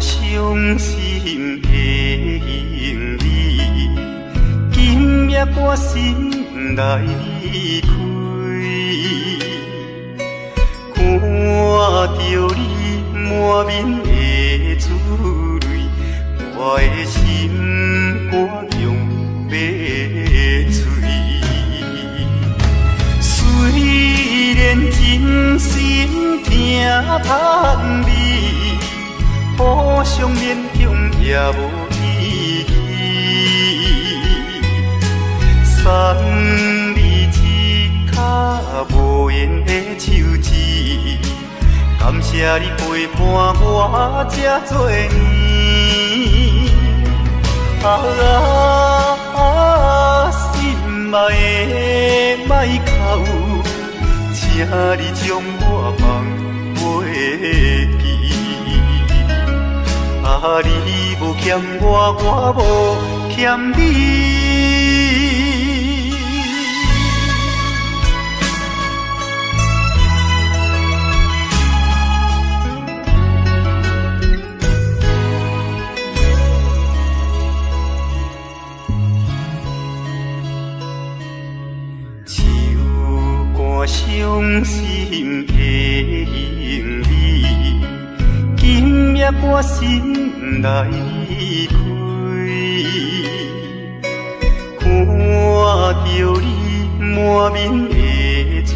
伤心的行李，今夜我心来离开，看着你满面的珠泪，我的心肝强要碎。虽然真心疼叹你，互相勉强也无意义。送你一脚无言的手指，感谢你陪伴我这多年。心爱的莫哭，请你将我放袂记。你无欠我，我无欠你。伤心的行李，今夜我心来离开，看着你满面的珠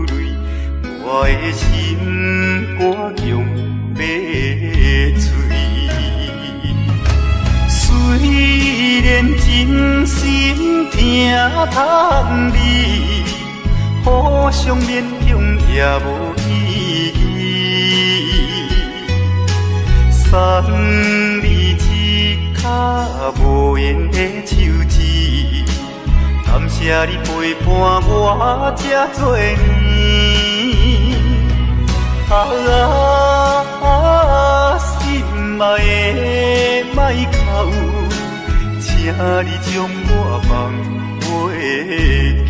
泪，我的心肝强要碎。虽然真心疼叹你，互相勉强也无意义。送你一脚无言的手指，感谢你陪伴我这多年。心爱的莫哭，请你将我放袂记。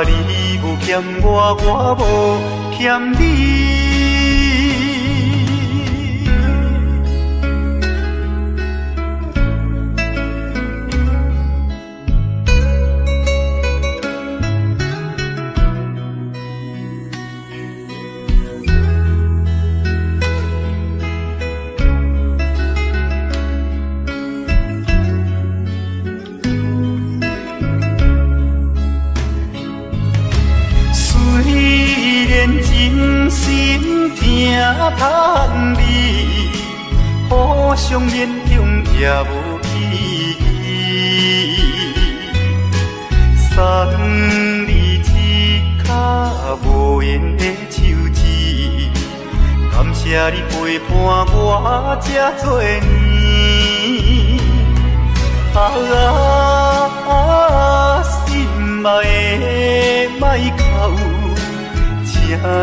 你无欠我，我无欠你。真心疼叹你，互相勉强也无意义。送你一脚无言的手指，感谢你陪伴我这多年。心爱的莫哭，请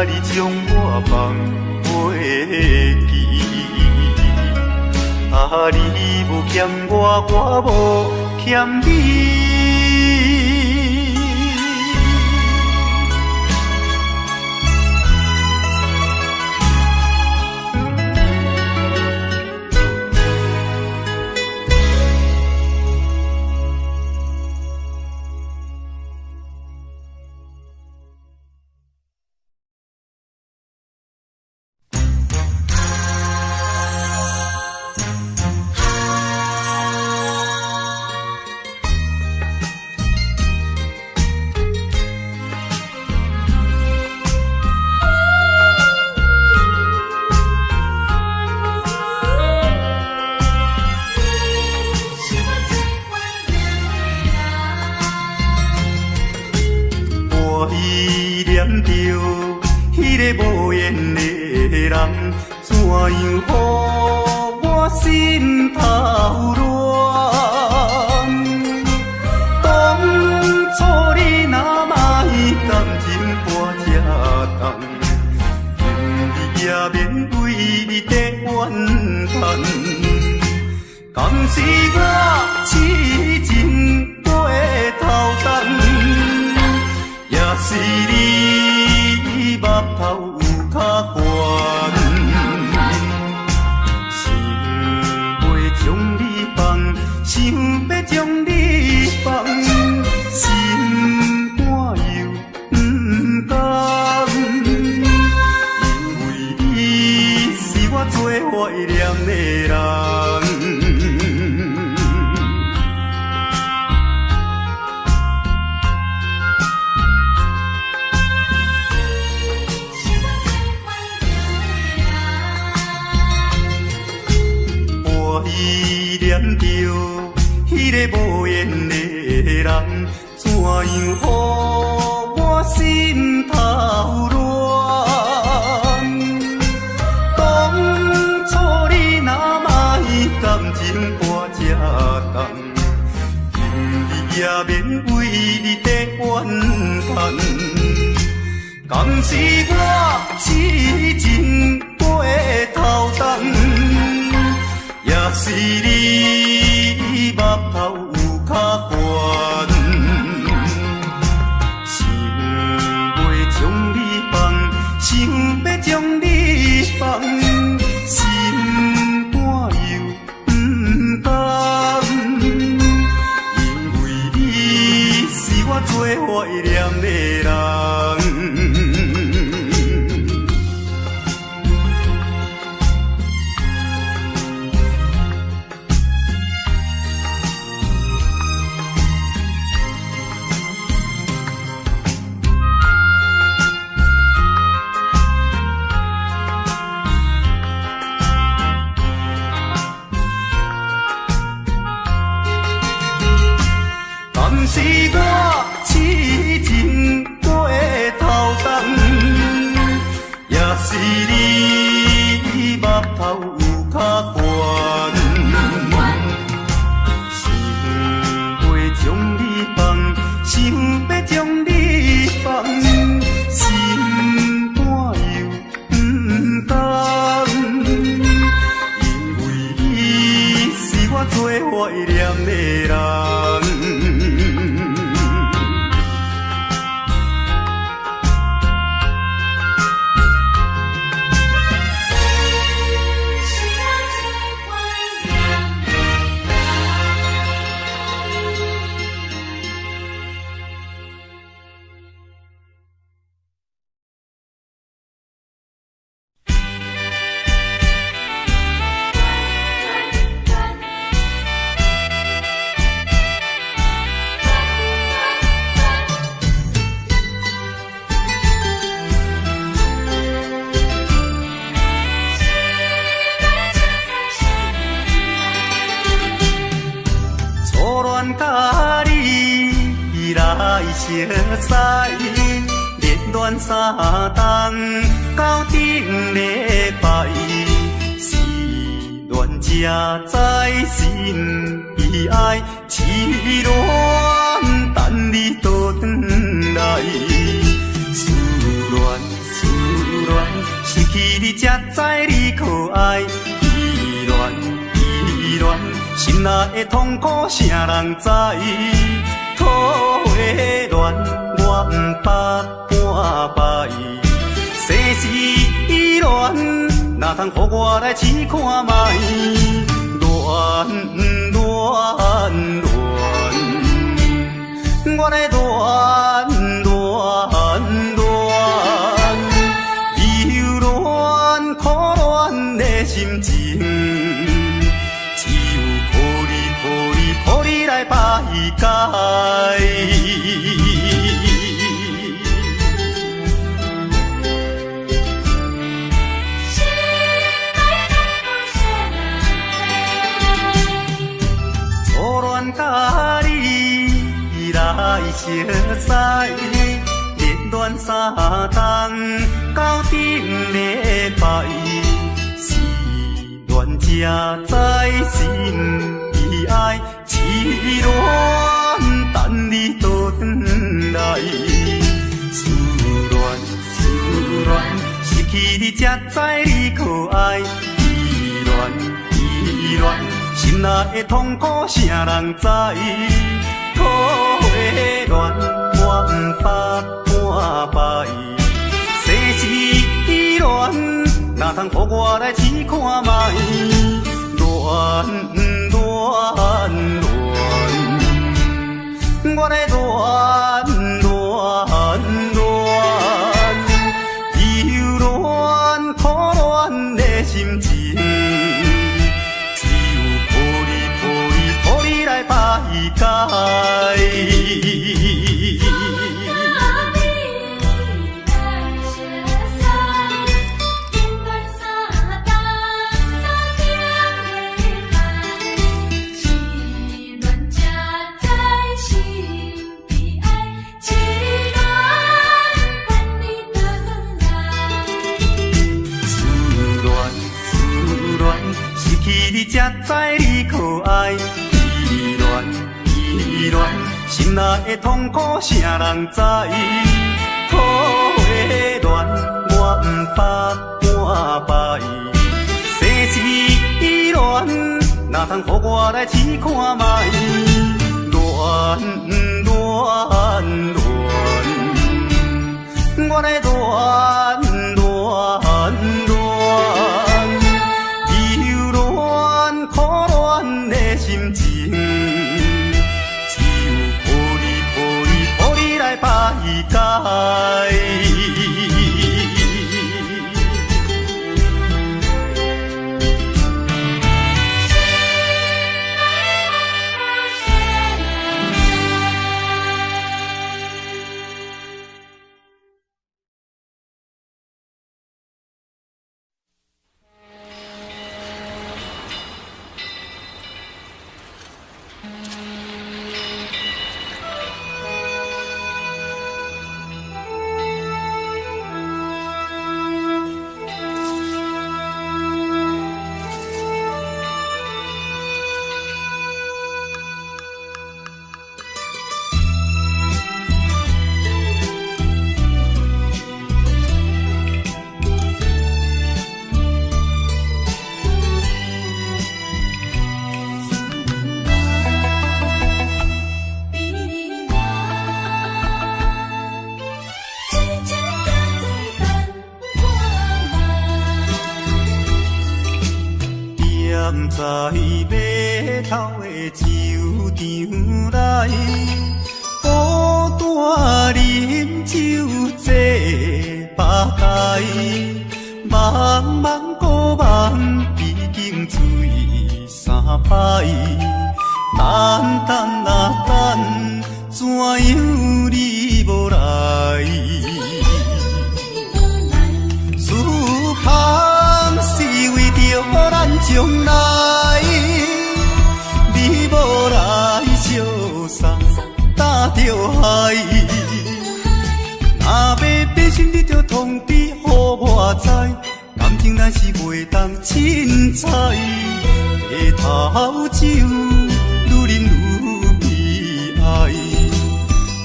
你将我放袂记。你无欠我，我无欠你。依念着迄个无缘的人，怎样予我心头乱？当初你若莫感情半只重，今日也免为你在怨叹。敢是我痴情过头重？也是你目头有较悬，依念着迄个无缘的人，怎样予我心头乱？当初你若卖感情我才重，今日也免为你在怨叹。敢是我痴情过头重，也是你目头有较悬，想要将你放，想要将你放，心肝又不甘，因为你是我最怀念的人。是我痴情过头重，也是你目头有较悬，想要将你放，想要将你放，心肝又不甘，因为你是我最怀念的人。甲你来相识，恋恋三冬到顶礼拜，是恋才知心意爱，痴恋等你倒转来，思恋失去你才知你可爱，依恋。心内的痛苦，谁人知？土的恋，我不捌半摆。世事恋，哪通予我来试看卖？恋，我来忧恋苦恋的心情。予你来排解，初恋甲你来相识，恋恋三冬到顶礼拜，是恋才知心。爱痴恋等你倒转来，思恋失去你才知你可爱，依恋心内的痛苦谁人知？土的恋我不捌半摆，世事恋哪通予我来试看卖？恋。我来忧恋苦恋的心情，只有予你来排解。心内的痛苦谁人知？土的恋我不捌半摆，世事恋哪通予我来试看卖？恋恋恋，我来恋恋恋，忧恋苦恋的心情，只有抱你来排解。在码头的酒场内，孤单饮酒坐吧台，茫茫古梦已经醉三摆，等等啊等，怎样你无来？思盼是为着咱将来，你无来相送，担着害。若要变心，你着通知予我知，感情咱是袂当凊彩。下头酒愈啉愈悲哀，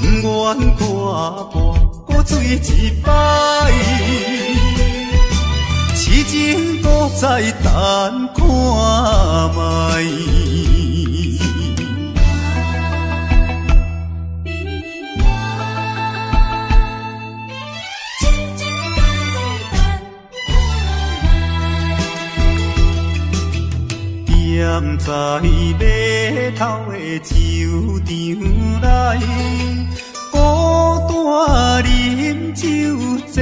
不愿看破搁醉一摆。痴情搁再等看卖。踮在码头的酒场内，孤单饮酒坐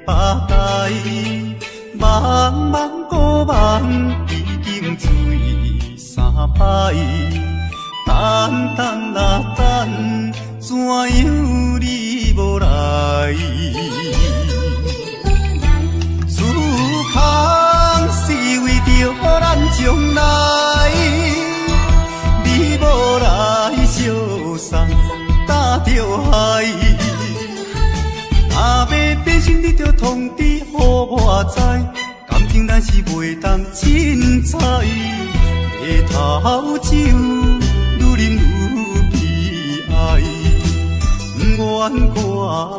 吧台，茫茫古梦已经醉三摆，等等啊等，怎样你无来？思盼是为着咱将来，你无来相送，担着害。若要变心，你着通知予我知，感情咱是袂当凊彩。下头酒愈啉愈悲哀，不愿看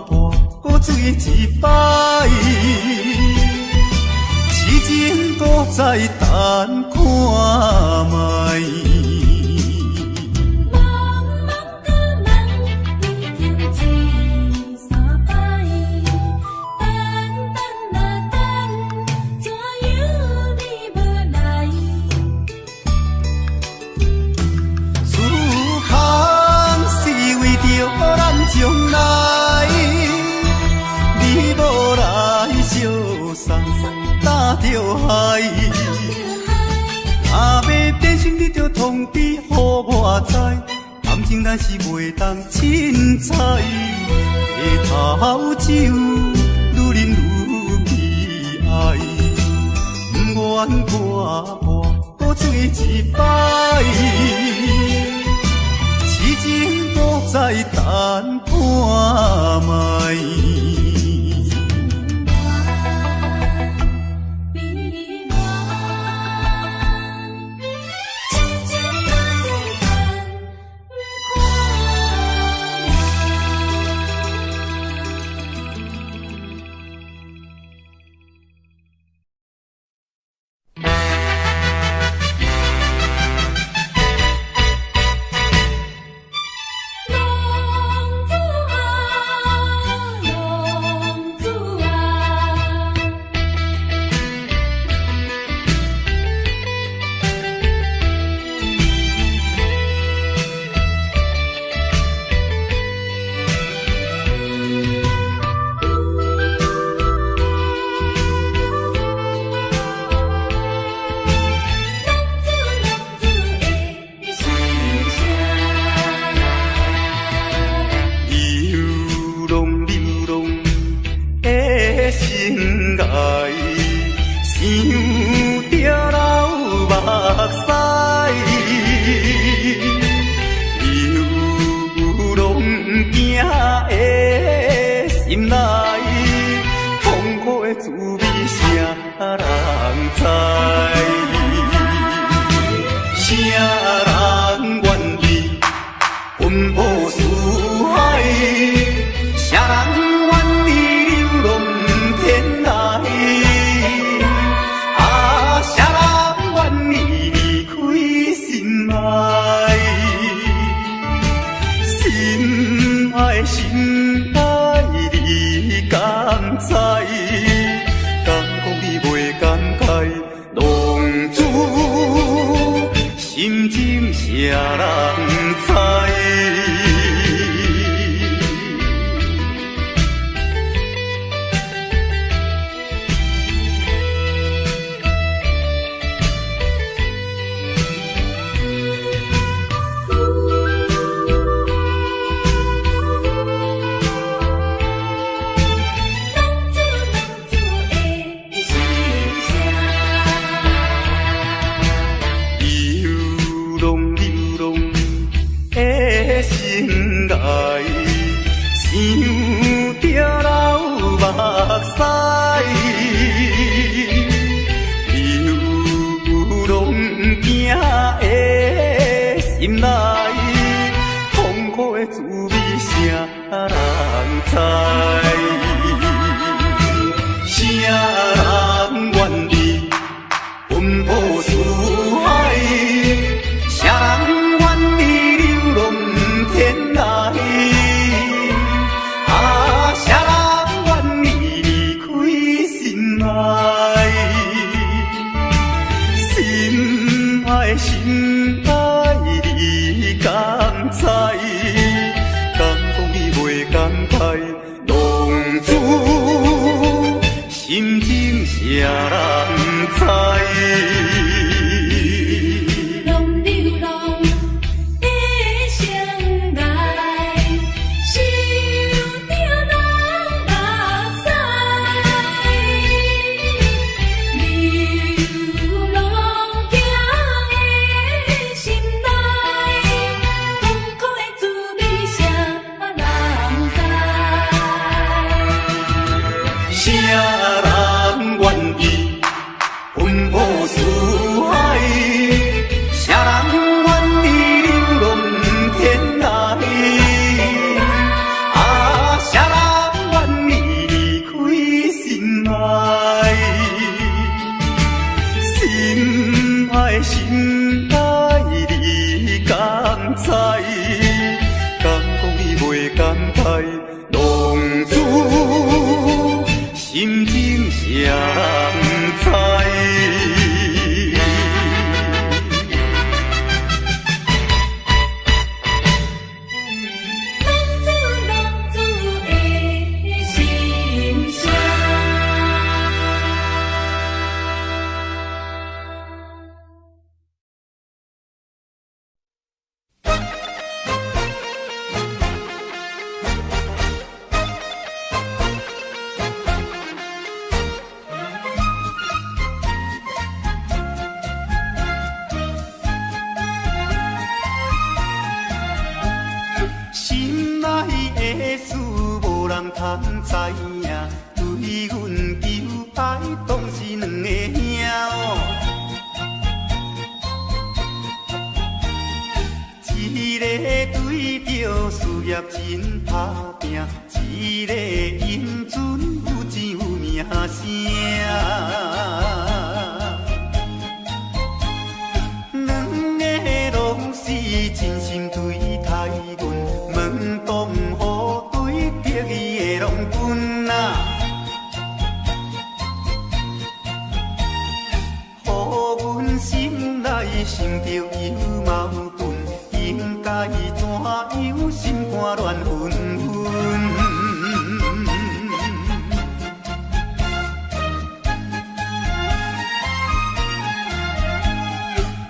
破搁醉一摆。痴情搁再等看卖。将来，你无来相送，担着害。若要变心，你着通知予我知，感情咱是袂当凊彩。下头酒愈啉愈悲哀，不愿看破搁醉一摆。痴情搁再等看卖。在滋味谁人知？谁人愿意奔波四海？谁人愿意流浪天涯？啊，谁人愿意离开心爱？心爱心爱，你敢知？敢讲你袂感慨？浪子心情谁人知？心情谁人知？浪流浪的相爱，受着人目屎。流浪行的心内，痛苦的滋味谁人知？谁人愿意奔波四海？谁人愿意流浪天涯？啊，谁人愿意离开心爱？心爱心爱，你敢知？敢讲你袂感慨？浪子心情谁人知？浪子的心声。心内的事无人通知影，对阮求爱当是两个兄哦。一个对着事业真打拼，一个因准有钱有名声。两个拢是真心对待阮，门当户对得意的拢分啊。予阮心内想着有矛盾，应该怎样心肝乱纷纷？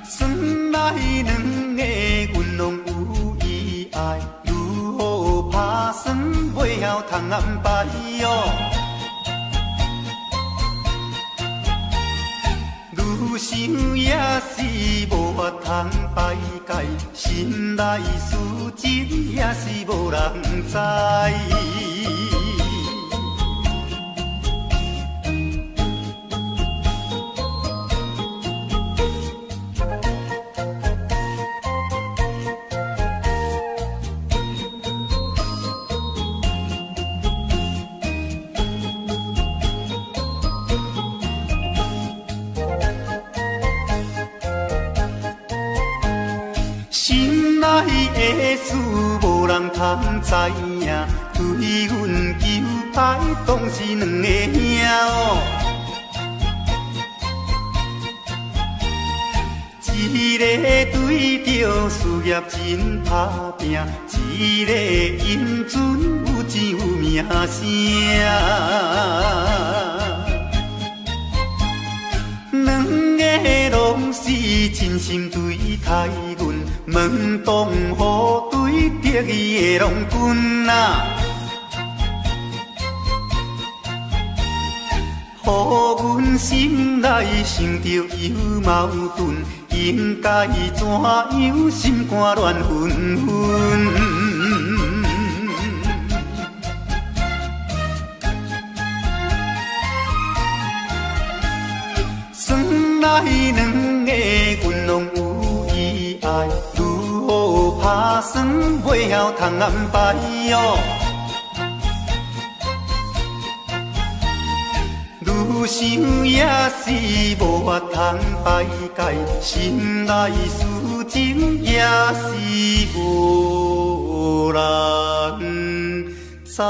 算来两个阮拢有意爱，如何打算袂晓通安排哦？愈想也是无法通排解，心内事情也是无人知。事无人通知影，对阮求爱当是两个兄哦。一个对着事业真打拼，一个因准有钱有名声。两个拢是真心对待阮，门当户对得意的郎君啊。予阮心内想着有矛盾，应该怎样心肝乱纷纷？算来两个阮拢有意爱，如何打算袂晓通安排哦？愈想也是无法通排解，心内事情也是无人知。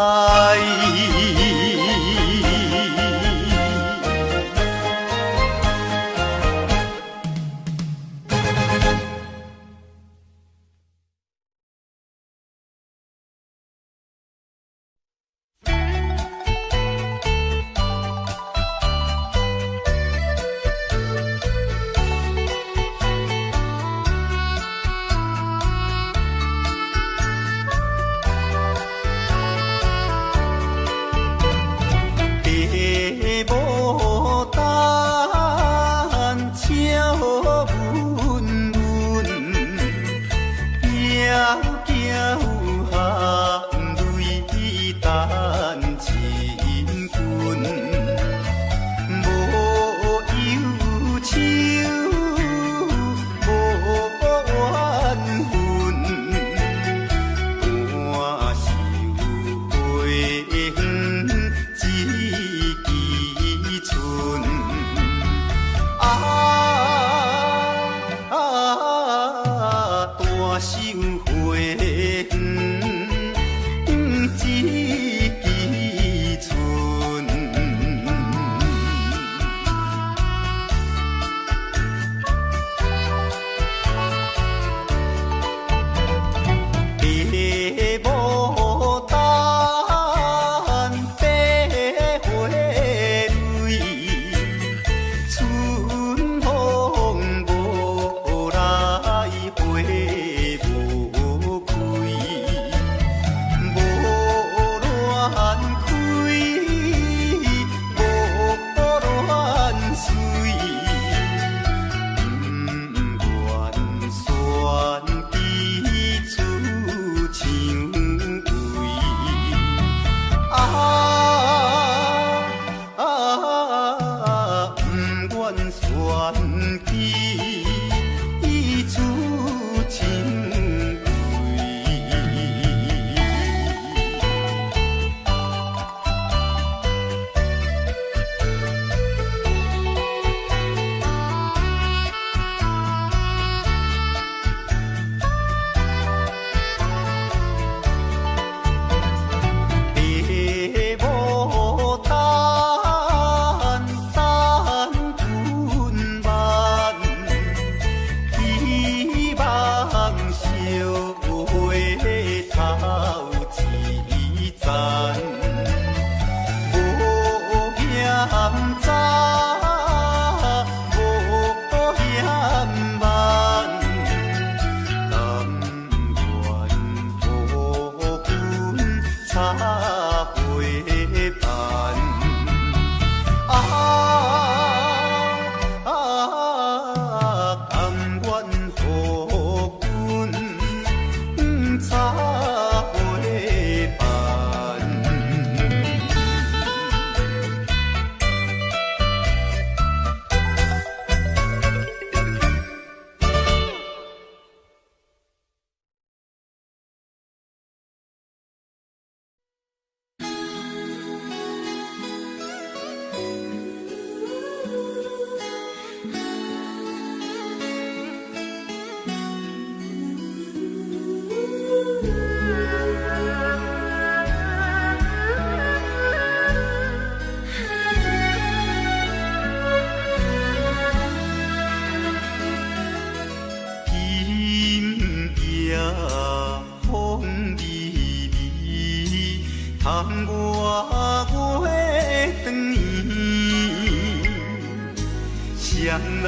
人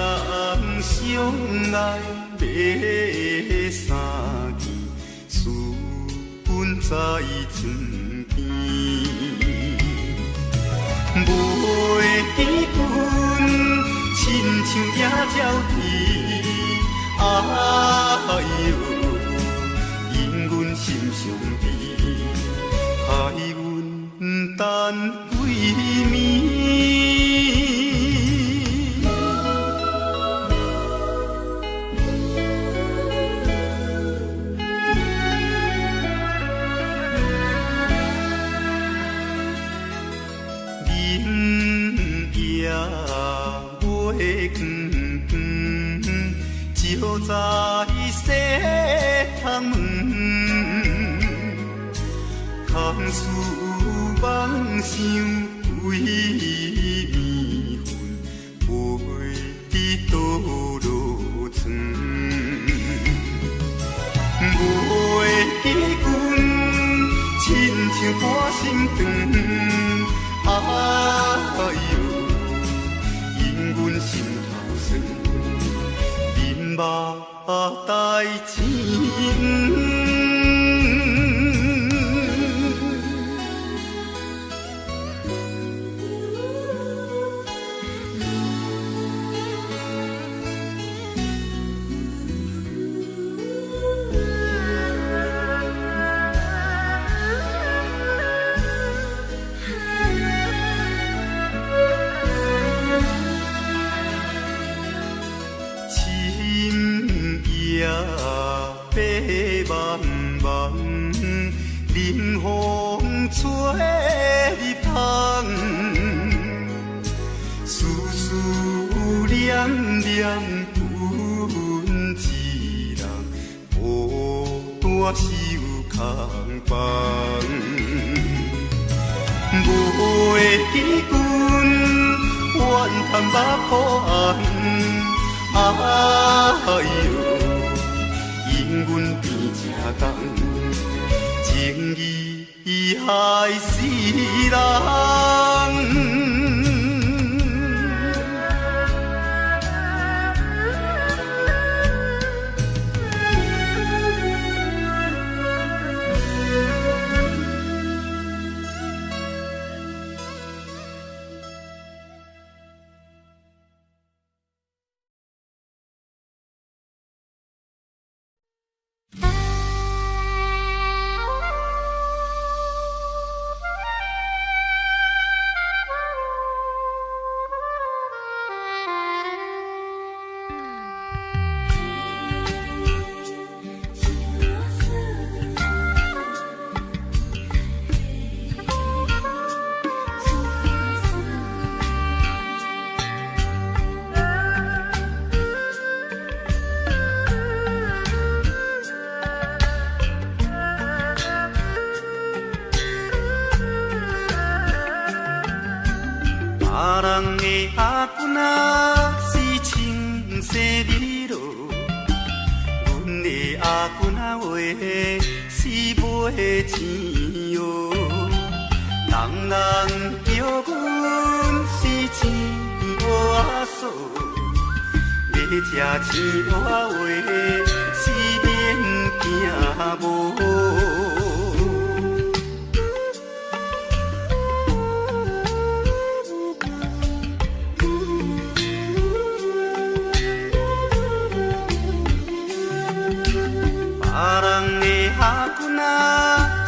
相爱要三更，思阮在床边。袂记阮亲像野鸟啼，哎哟，因阮心伤悲，害阮等几暝。照在西窗门，空思梦想为暝昏，袂知倒落床。袂记阮亲像半心肠，哎哟，因阮心头酸。目代志。林风吹入窗，丝丝念念阮一人，孤单守空房。袂记阮怨叹目苦红，哎哟，因阮变正重。情义害死人。别人的阿君啊是青色美罗，阮的阿君啊话是买钱哟。人人叫阮是钱娃嫂，要吃钱娃话是免惊无。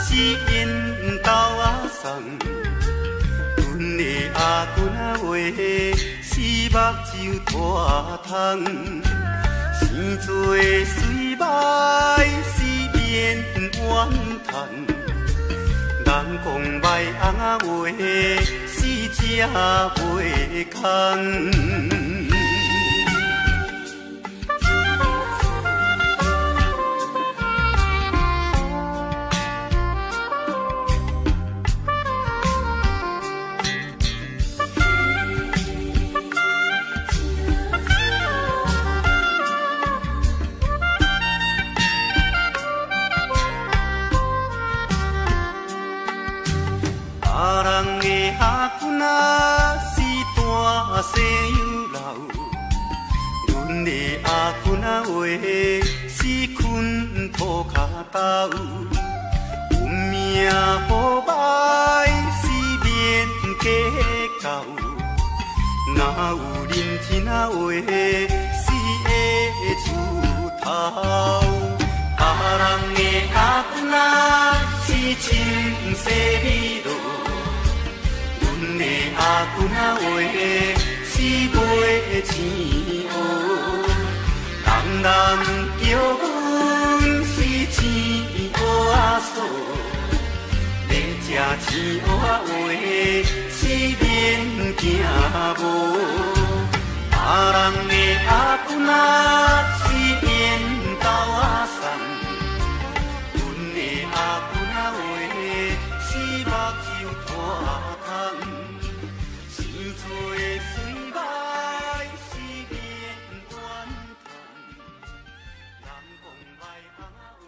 是因兜阿送，阮的阿君啊话是目睭大窗，生做水歹是免怨叹，人讲歹翁啊话是吃袂空。阿君啊是大西有老，阮的阿君啊话，是困土脚斗，有命好歹是免计较，哪有认真啊话是会出头。别人的阿君啊是真细味道，阮的阿君啊话是袂钱乌，人人叫阮是钱乌仔嫂，咧食钱乌仔话是免惊无。别人的阿君啊是缘投仔送，阮的阿君啊话是目睭拖窗，生做的水歹是免怨叹，人讲歹阿话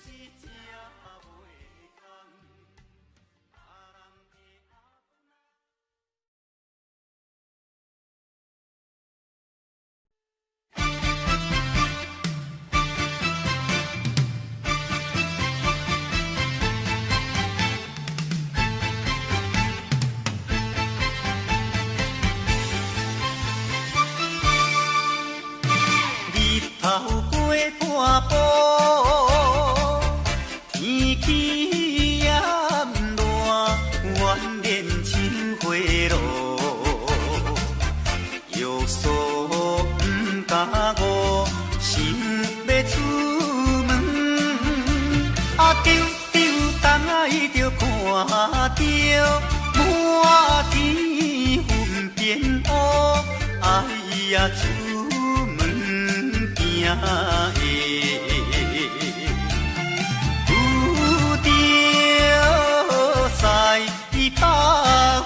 是正袂空。头过半步，天气炎热，怨念像花落，约束不敢误，心要出门，丢东来就看着满天云变乌，哎呀出门行的。有着西北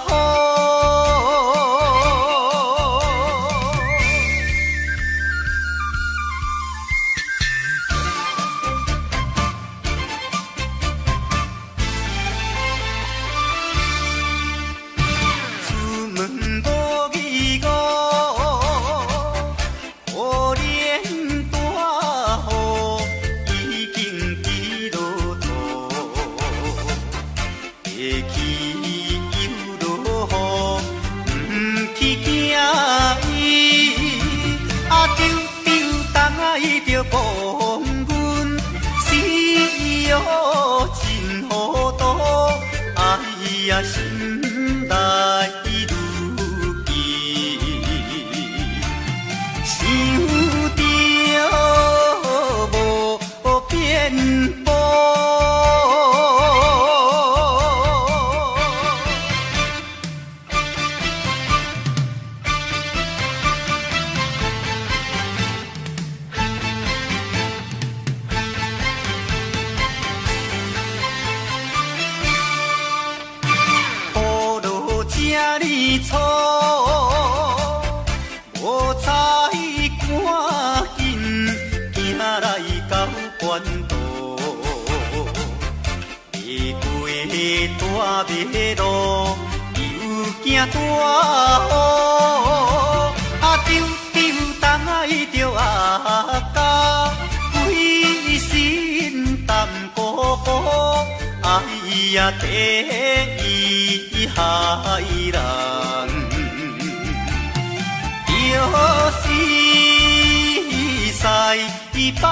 风。出门无义务，可怜大雨已经滴落土，会去又落雨，不去惊伊，丢东来就望阮死哦真糊涂，哎呀心内如记，想着无变步。雨落这哩粗，无彩赶紧行来到关渡，未过大马路，又惊大雨，丢东来着阿家，规身淡薄薄，哎呀第一害人，就是西北风。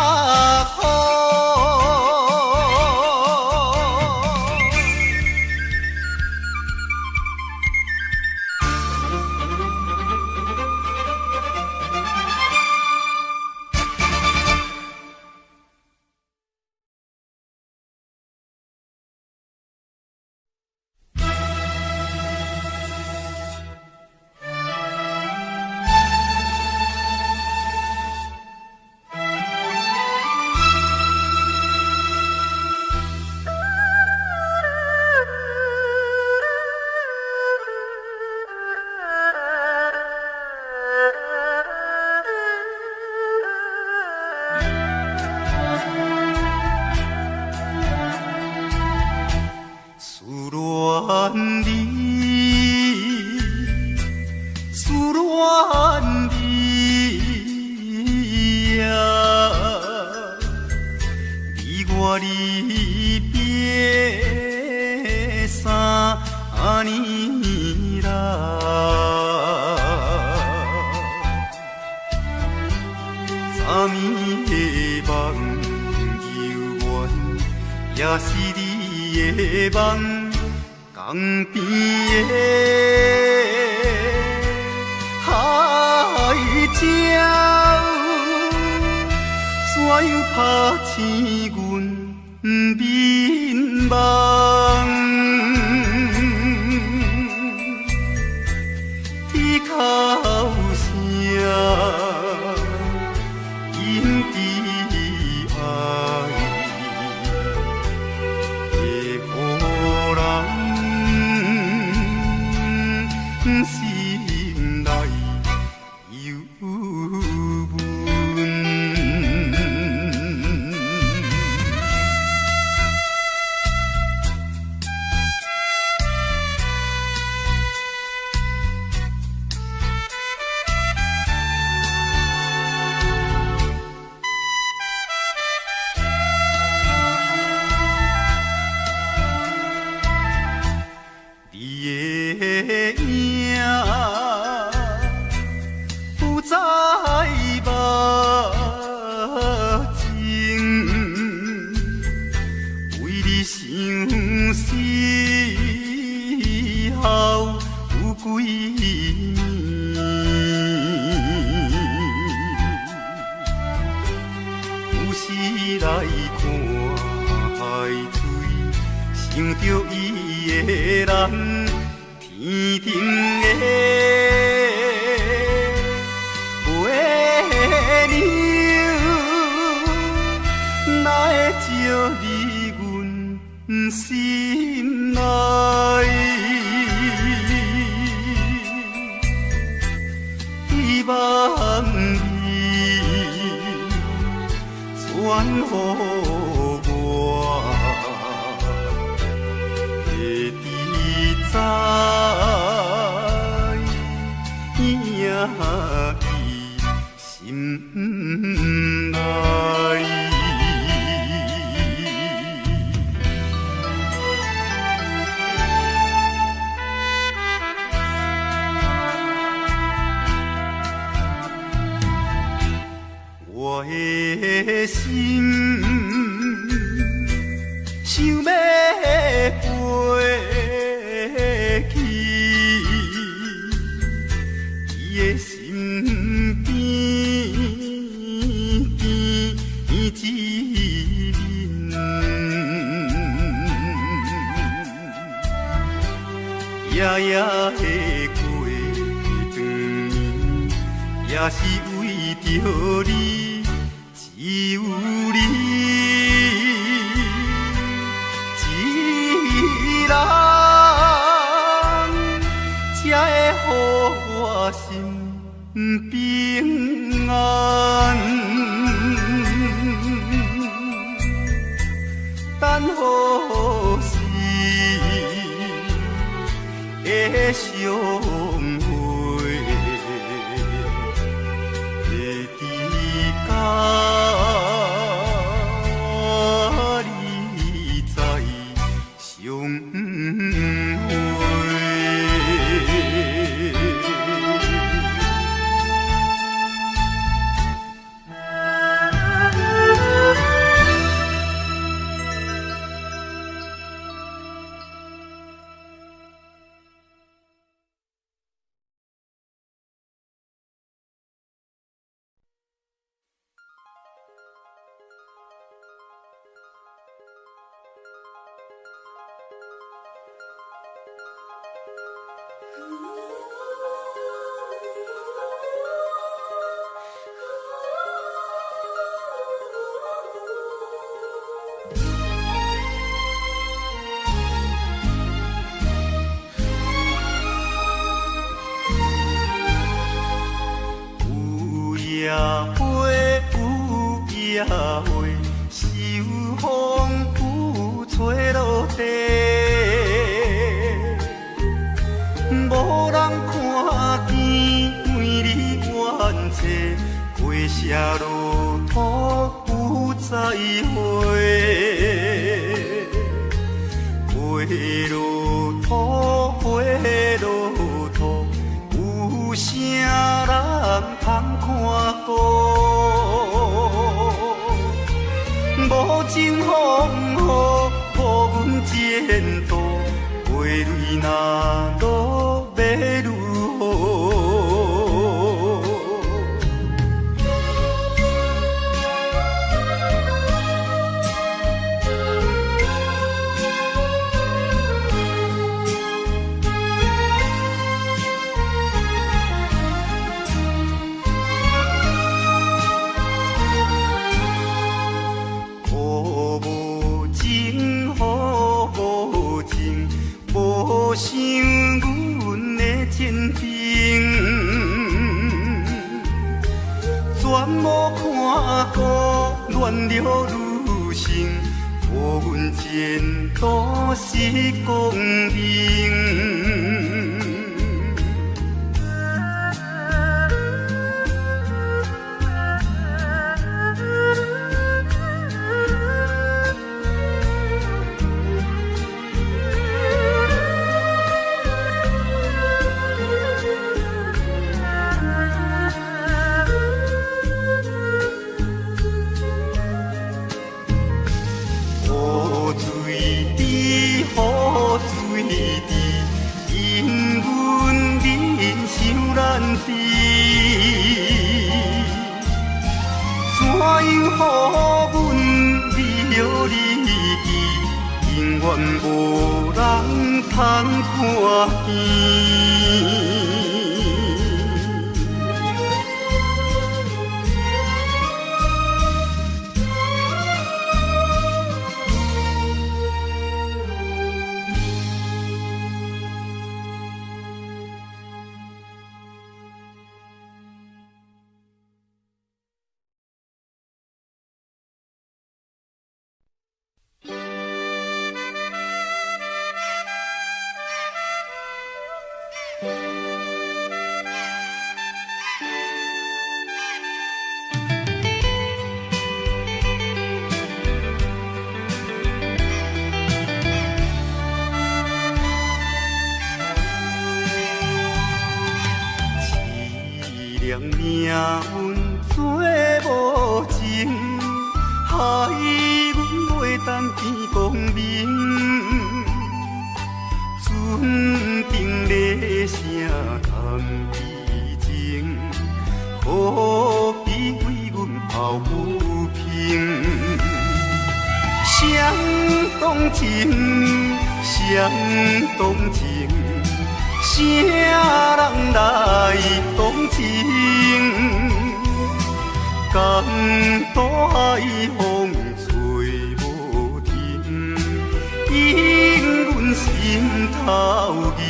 是你的梦，江边的海鸟，怎样拍醒阮眠梦？天哭声，引起爱，会予人心内忧闷。想着伊的人，天顶的月亮，哪会照入阮心内？希望你传予我。在伊心内。我的心想要飞去伊的身边，一面，夜夜的过长眠，也是为着你，只有你。人才会予我心平安，等好时的相会，会伫甲你在相会。夜花有夜花，秋风有吹落地，无人看见为你怨嗟，花谢落土有再会，花落土，花落土，有啥人通看顾？无情风雨，无苦恋了愈深，无阮前途是光明。无人通看见。命运做无情，害阮袂当见光明。船顶咧声谈悲情，可比为阮抱不平。相同情，相同情。啥人来同情？江大海风吹无停，引阮心头凝。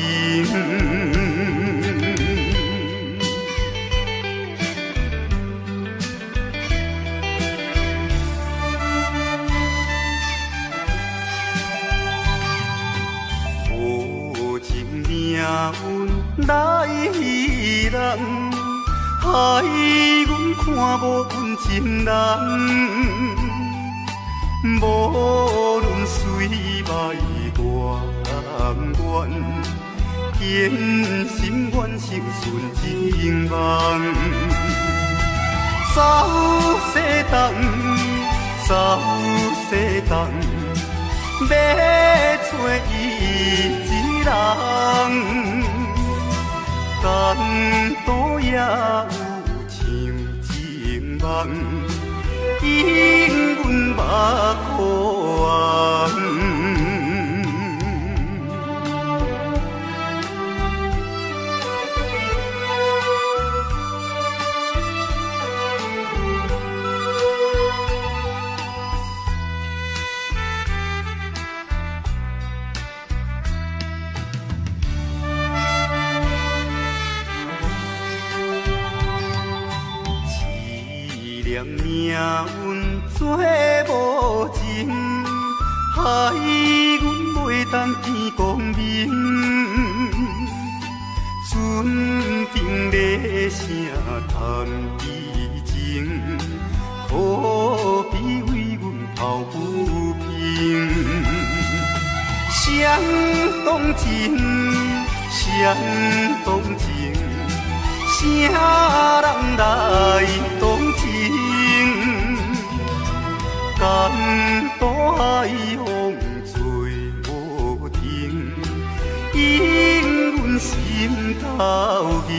无情命运来戏人，害阮看无阮情人。无论水歹多甘愿，坚心愿成顺情梦。走西东，走西东，要找伊一人。江岛也有像情梦，引阮目眶红。命运做无情，害阮袂当见光明。船顶咧声谈悲情，可比为阮抱不平。相同情，相同情。啥人来同情？江大海风吹无停，引阮心头凝。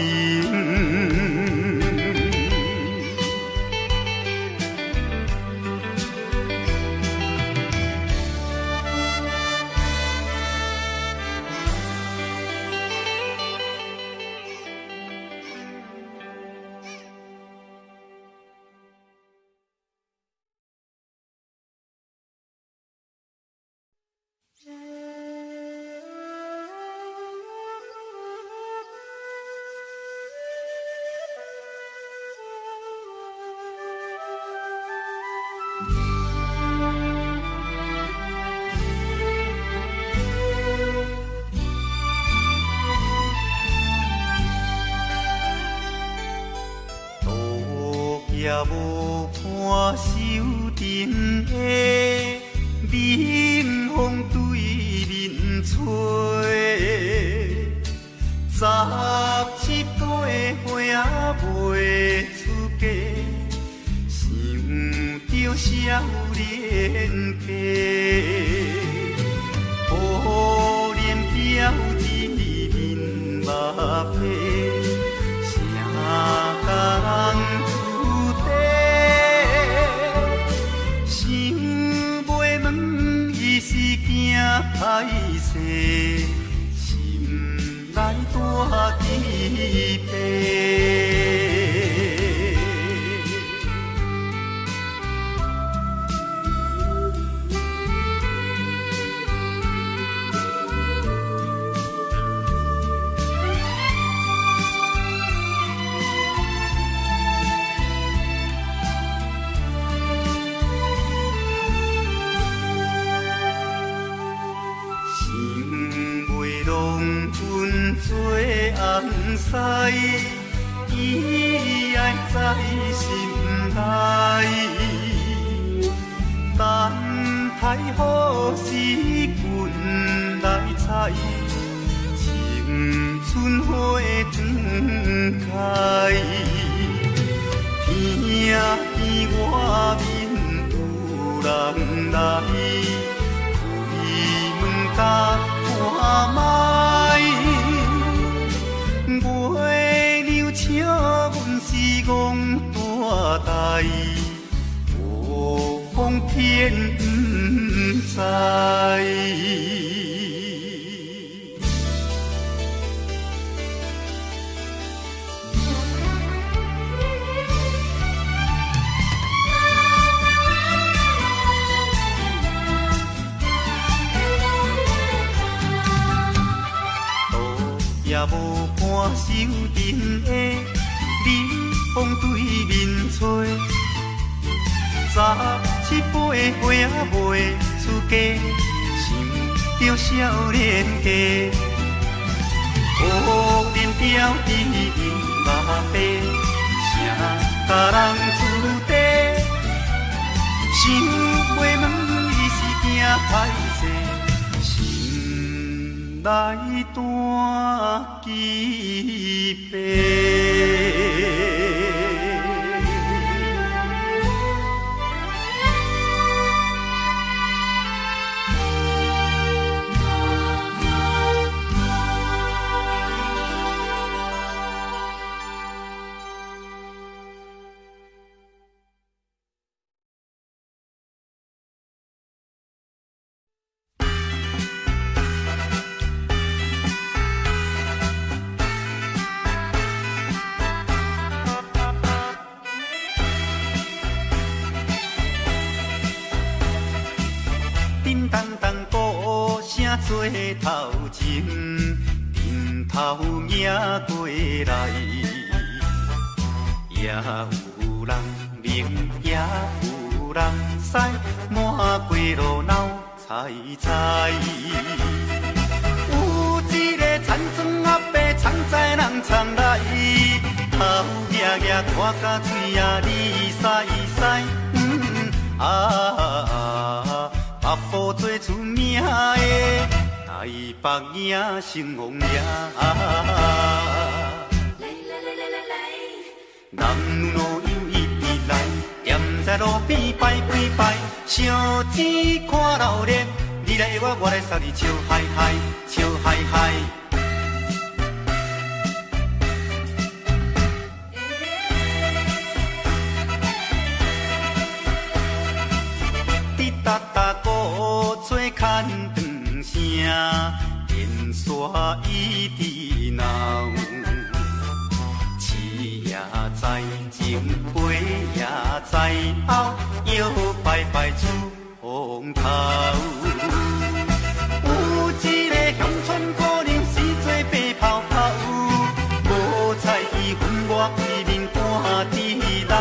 也无看手顶的冷风对面吹。17岁花袂出嫁，想着少年家。可怜表姊面目白，谁甲人出地？想袂问伊是惊歹势。来大期盼。做红丝，伊爱在心内，等待好时阮来采，青春花长开。听见外面有人来，开门甲看卖。月娘笑阮是戆大代，无风偏不知。也无看手顶的冷风对面吹，17岁花袂出嫁，想着少年家。可怜表姊面目白，谁甲人出地？想袂问伊是惊歹势。来大期盼。叮当当鼓声做头前，阵头迎过来，也有人明，也有人使，满过路闹猜猜。有一个田庄阿伯藏在人藏来，头额额拖甲嘴也哩塞塞，北部最出名的台北影成王爷，男女老幼一直来，踮在路边摆几摆，相见看老脸，你来我，我来送你笑嗨嗨，笑嗨嗨。哒哒鼓吹牵长声，电线一直闹。市也在前，背也在后，摇摆摆出风头。有一个乡村姑娘是做白泡泡，无彩伊分我一面看地老。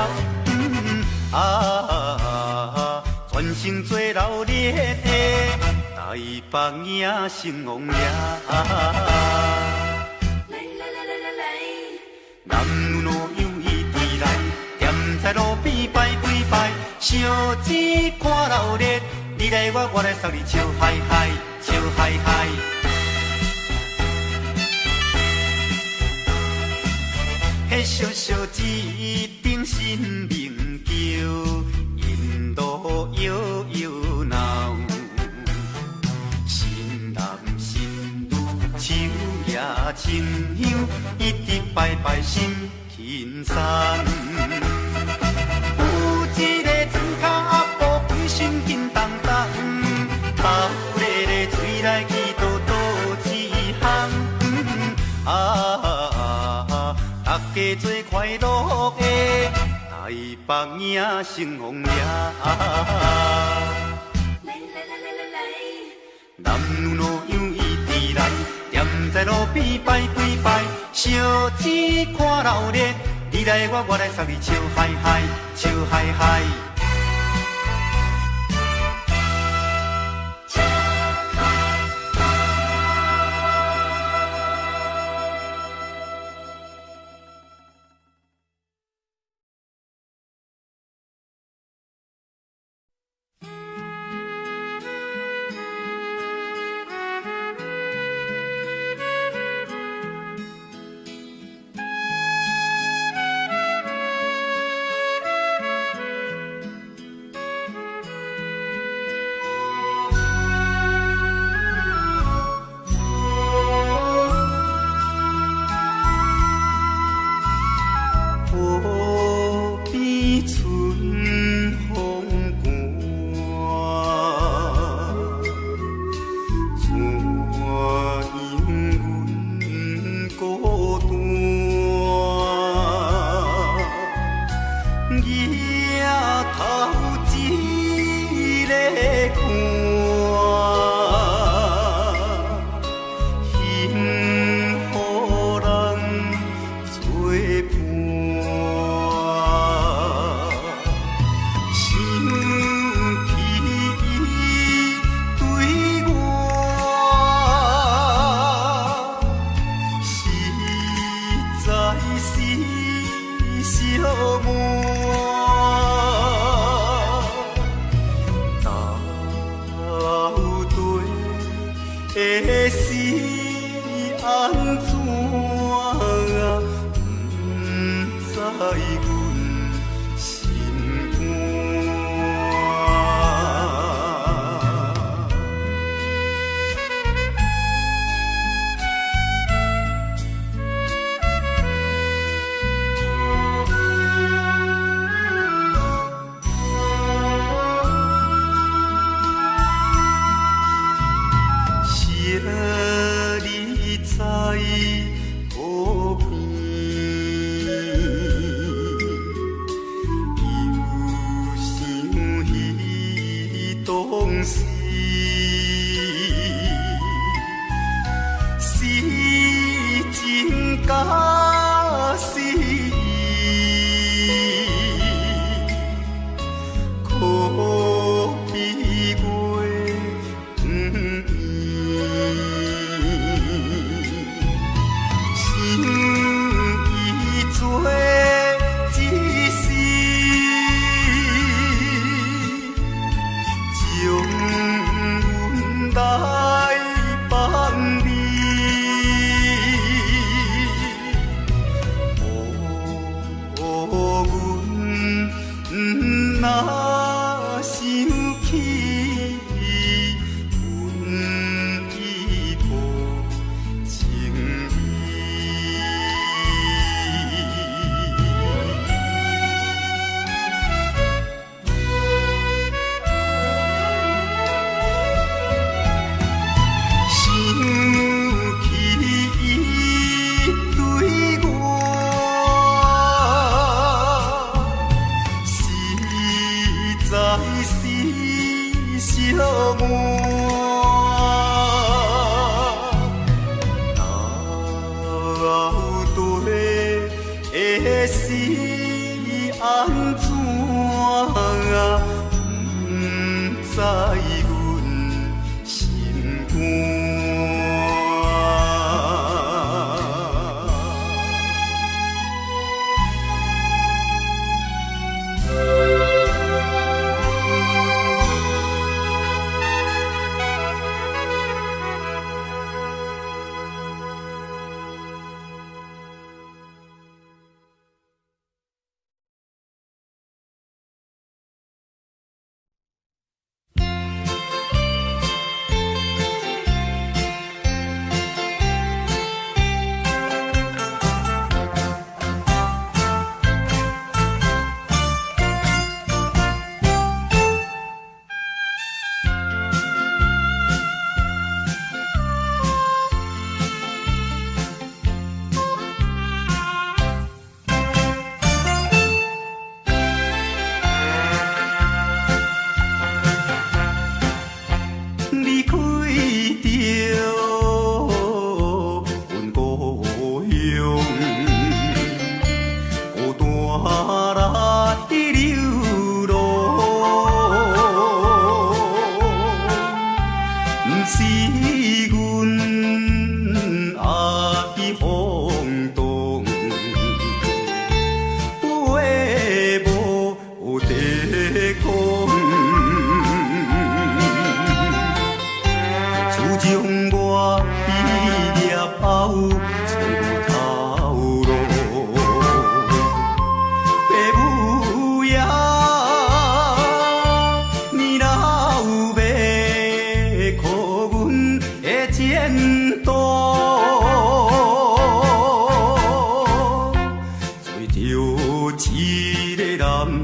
全身做老烈的台北影成王爷，男女老幼一直来，踮在路烧钱看热烈，你来我来送你笑嗨嗨，笑嗨嗨。迄烧烧钱顶新名叫，引路摇摇闹。新男新女手也亲香，一直拜拜心轻松。有一个船脚阿婆规身紧动动，头咧咧嘴来去倒倒一项。大家做快乐的，台北赢成风夜。男女老幼伊伫来，踮在路边摆几摆，烧钱看热烈，你来我来送你笑嗨嗨，笑嗨嗨。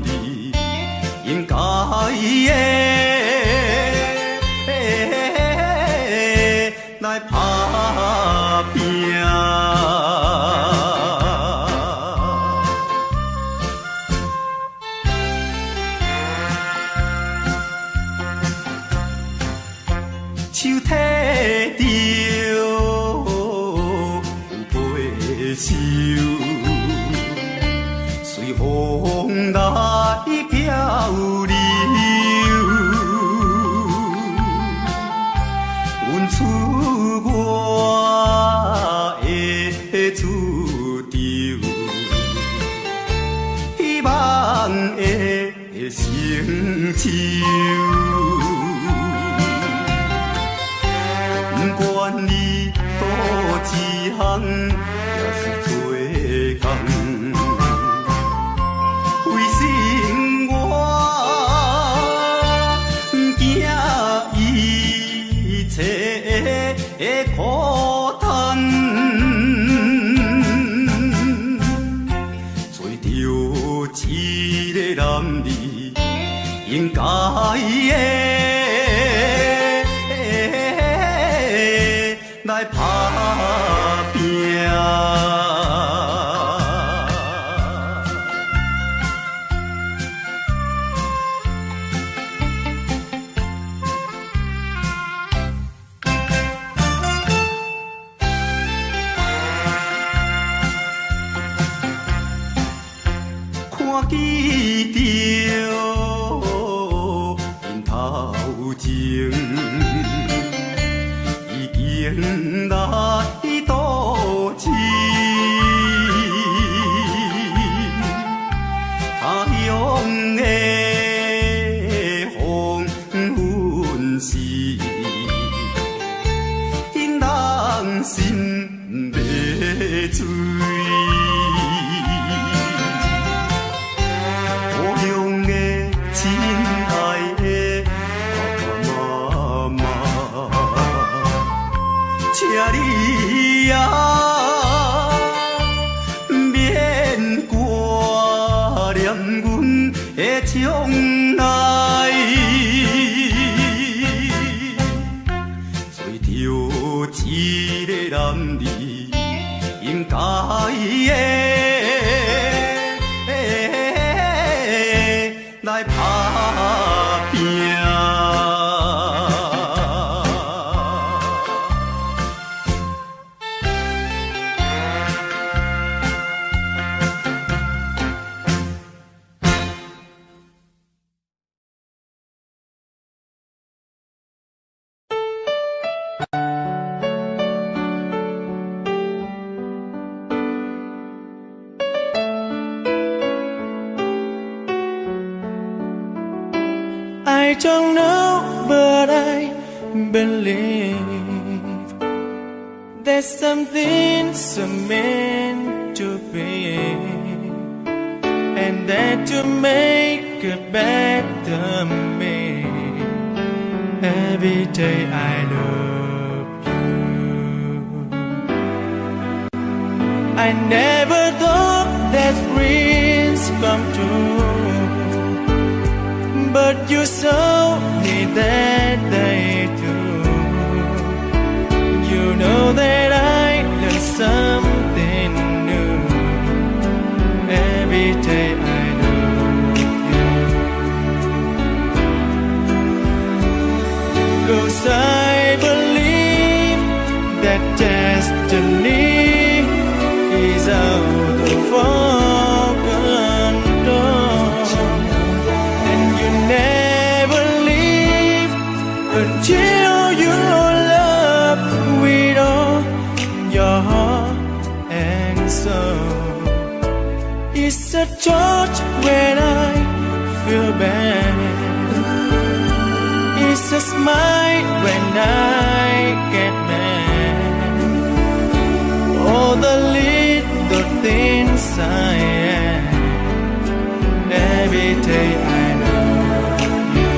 你应该的来打拼。手提着背手，随风来漂流。阮出我的厝场，希望会成就。不管你倒一项，也是做工，为生活惊一切的苦叹，找着一个男儿应该的。来打拼，看见着因头前。迎来多情，他乡的黄昏时，因人心迷醉。故乡的亲爱的爸爸妈妈。请你呀，免挂念阮的将来，找着一个男儿应该的来打拼。I don't know, but I believe there's something so meant to be, and that to make a better me. Every day I love you. I never thought that dreams come true, but you saw me that day too. You know that I learned something new. Every day I love you. 'Cause I believe that destiny is out of our control, and you never leave until you love with all your heart and soul. It's a touch when I feel bad, it's a smile when I get mad. All the little things I am, every day I love you.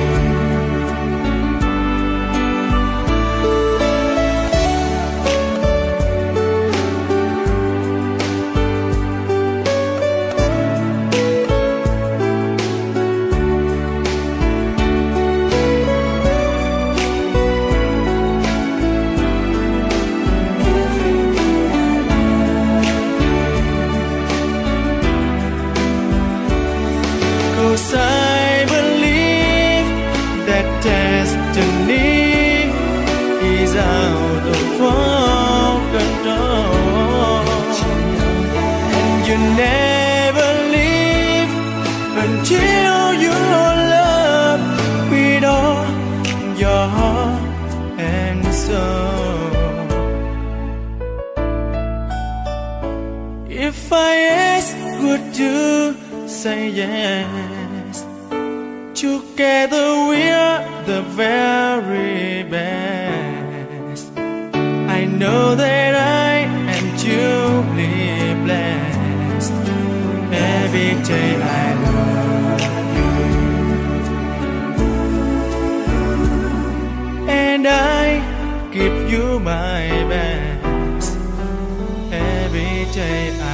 you never leave until your love with all your heart and soul. If I ask, would you say yes? Together we're the very best. I know that I am truly blessed. Every day I love you, and I give you my best. Every day I